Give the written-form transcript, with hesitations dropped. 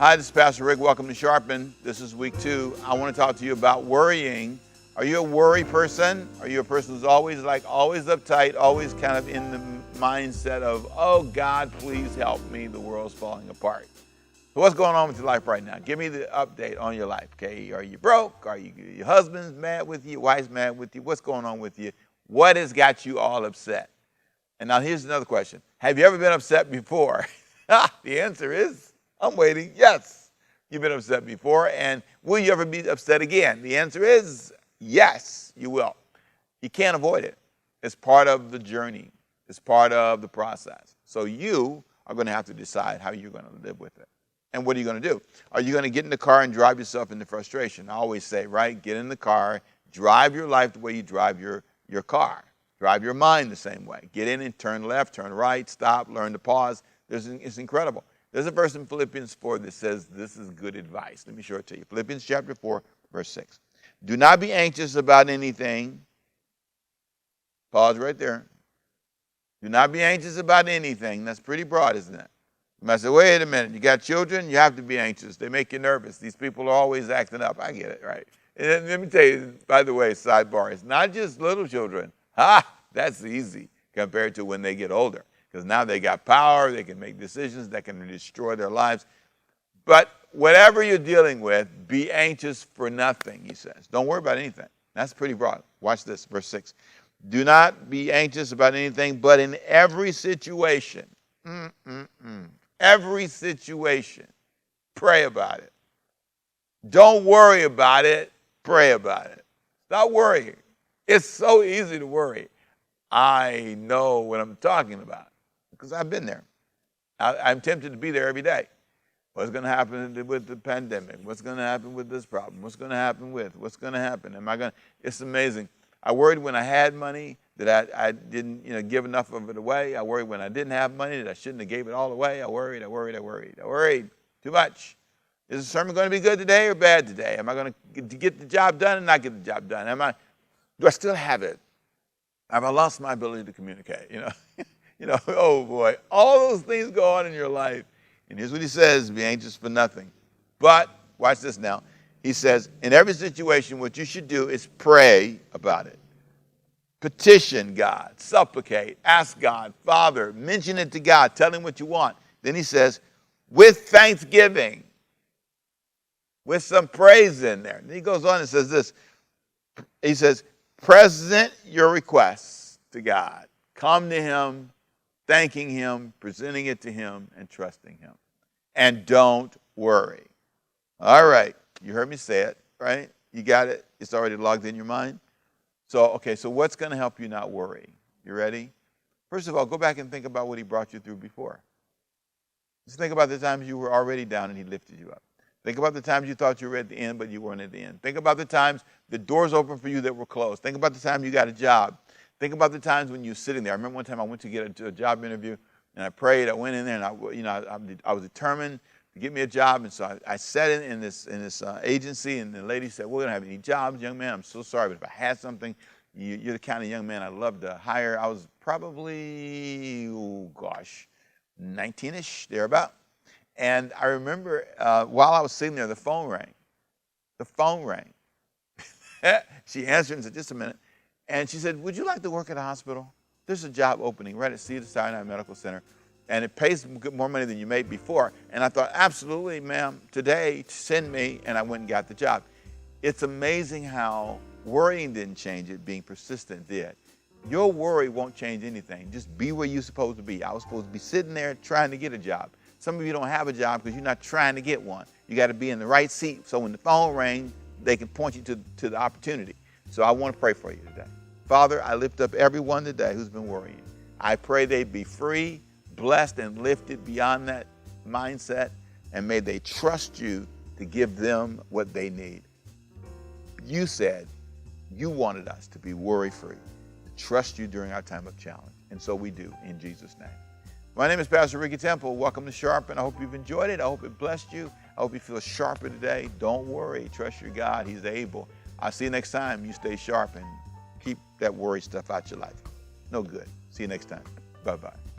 Hi, this is Pastor Rick. Welcome to Sharpen. This is week 2. I want to talk to you about worrying. Are you a worry person? Are you a person who's always uptight, always kind of in the mindset of, oh God, please help me, the world's falling apart? So what's going on with your life right now? Give me the update on your life, okay? Are you broke? Are your husband's mad with you? Your wife's mad with you? What's going on with you? What has got you all upset? And now here's another question. Have you ever been upset before? The answer is, I'm waiting. Yes, you've been upset before. And will you ever be upset again? The answer is yes, you will. You can't avoid it. It's part of the journey. It's part of the process. So you are going to have to decide how you're going to live with it. And what are you going to do? Are you going to get in the car and drive yourself into frustration? I always say, right, get in the car, drive your life the way you drive your car. Drive your mind the same way. Get in and turn left, turn right, stop, learn to pause. It's incredible. There's a verse in Philippians 4 that says this is good advice. Let me show it to you. Philippians chapter 4, verse 6. Do not be anxious about anything. Pause right there. Do not be anxious about anything. That's pretty broad, isn't it? You might say, wait a minute. You got children? You have to be anxious. They make you nervous. These people are always acting up. I get it, right? And let me tell you, by the way, sidebar, it's not just little children. That's easy compared to when they get older. Because now they got power, they can make decisions that can destroy their lives. But whatever you're dealing with, be anxious for nothing, he says. Don't worry about anything. That's pretty broad. Watch this, verse 6. Do not be anxious about anything, but in every situation, every situation, pray about it. Don't worry about it, pray about it. Stop worrying. It's so easy to worry. I know what I'm talking about because I've been there. I'm tempted to be there every day. What's going to happen with the pandemic? What's going to happen with this problem? What's going to happen with? What's going to happen? It's amazing. I worried when I had money that I didn't give enough of it away. I worried when I didn't have money that I shouldn't have gave it all away. I worried too much. Is the sermon going to be good today or bad today? Am I going to get the job done and not get the job done? Do I still have it? Have I lost my ability to communicate? Oh boy, all those things go on in your life. And here's what he says, be anxious for nothing. But, watch this now. He says, in every situation, what you should do is pray about it. Petition God, supplicate, ask God, Father, mention it to God, tell him what you want. Then he says, with thanksgiving, with some praise in there. Then he goes on and says this. He says, present your requests to God. Come to him, thanking him, presenting it to him, and trusting him. And don't worry. All right. You heard me say it, right? You got it? It's already logged in your mind? So what's going to help you not worry? You ready? First of all, go back and think about what he brought you through before. Just think about the times you were already down and he lifted you up. Think about the times you thought you were at the end, but you weren't at the end. Think about the times the doors opened for you that were closed. Think about the time you got a job. Think about the times when you were sitting there. I remember one time I went to get a job interview, and I prayed. I went in there, and I was determined to get me a job. And so I sat in this agency, and the lady said, "We don't have any jobs, young man. I'm so sorry, but if I had something, you're the kind of young man I'd love to hire." I was probably, 19-ish, thereabout. And I remember while I was sitting there, the phone rang. The phone rang. She answered and said, just a minute. And she said, would you like to work at a hospital? There's a job opening right at Cedars-Sinai Medical Center, and it pays more money than you made before. And I thought, absolutely, ma'am, today, send me, and I went and got the job. It's amazing how worrying didn't change it, being persistent did. Your worry won't change anything. Just be where you're supposed to be. I was supposed to be sitting there trying to get a job. Some of you don't have a job because you're not trying to get one. You got to be in the right seat so when the phone rings, they can point you to the opportunity. So I want to pray for you today. Father, I lift up everyone today who's been worrying. I pray they be free, blessed, and lifted beyond that mindset, and may they trust you to give them what they need. You said you wanted us to be worry-free, to trust you during our time of challenge, and so we do in Jesus' name. My name is Pastor Ricky Temple. Welcome to Sharpen. I hope you've enjoyed it. I hope it blessed you. I hope you feel sharper today. Don't worry. Trust your God. He's able. I'll see you next time. You stay sharp and keep that worry stuff out your life. No good. See you next time. Bye-bye.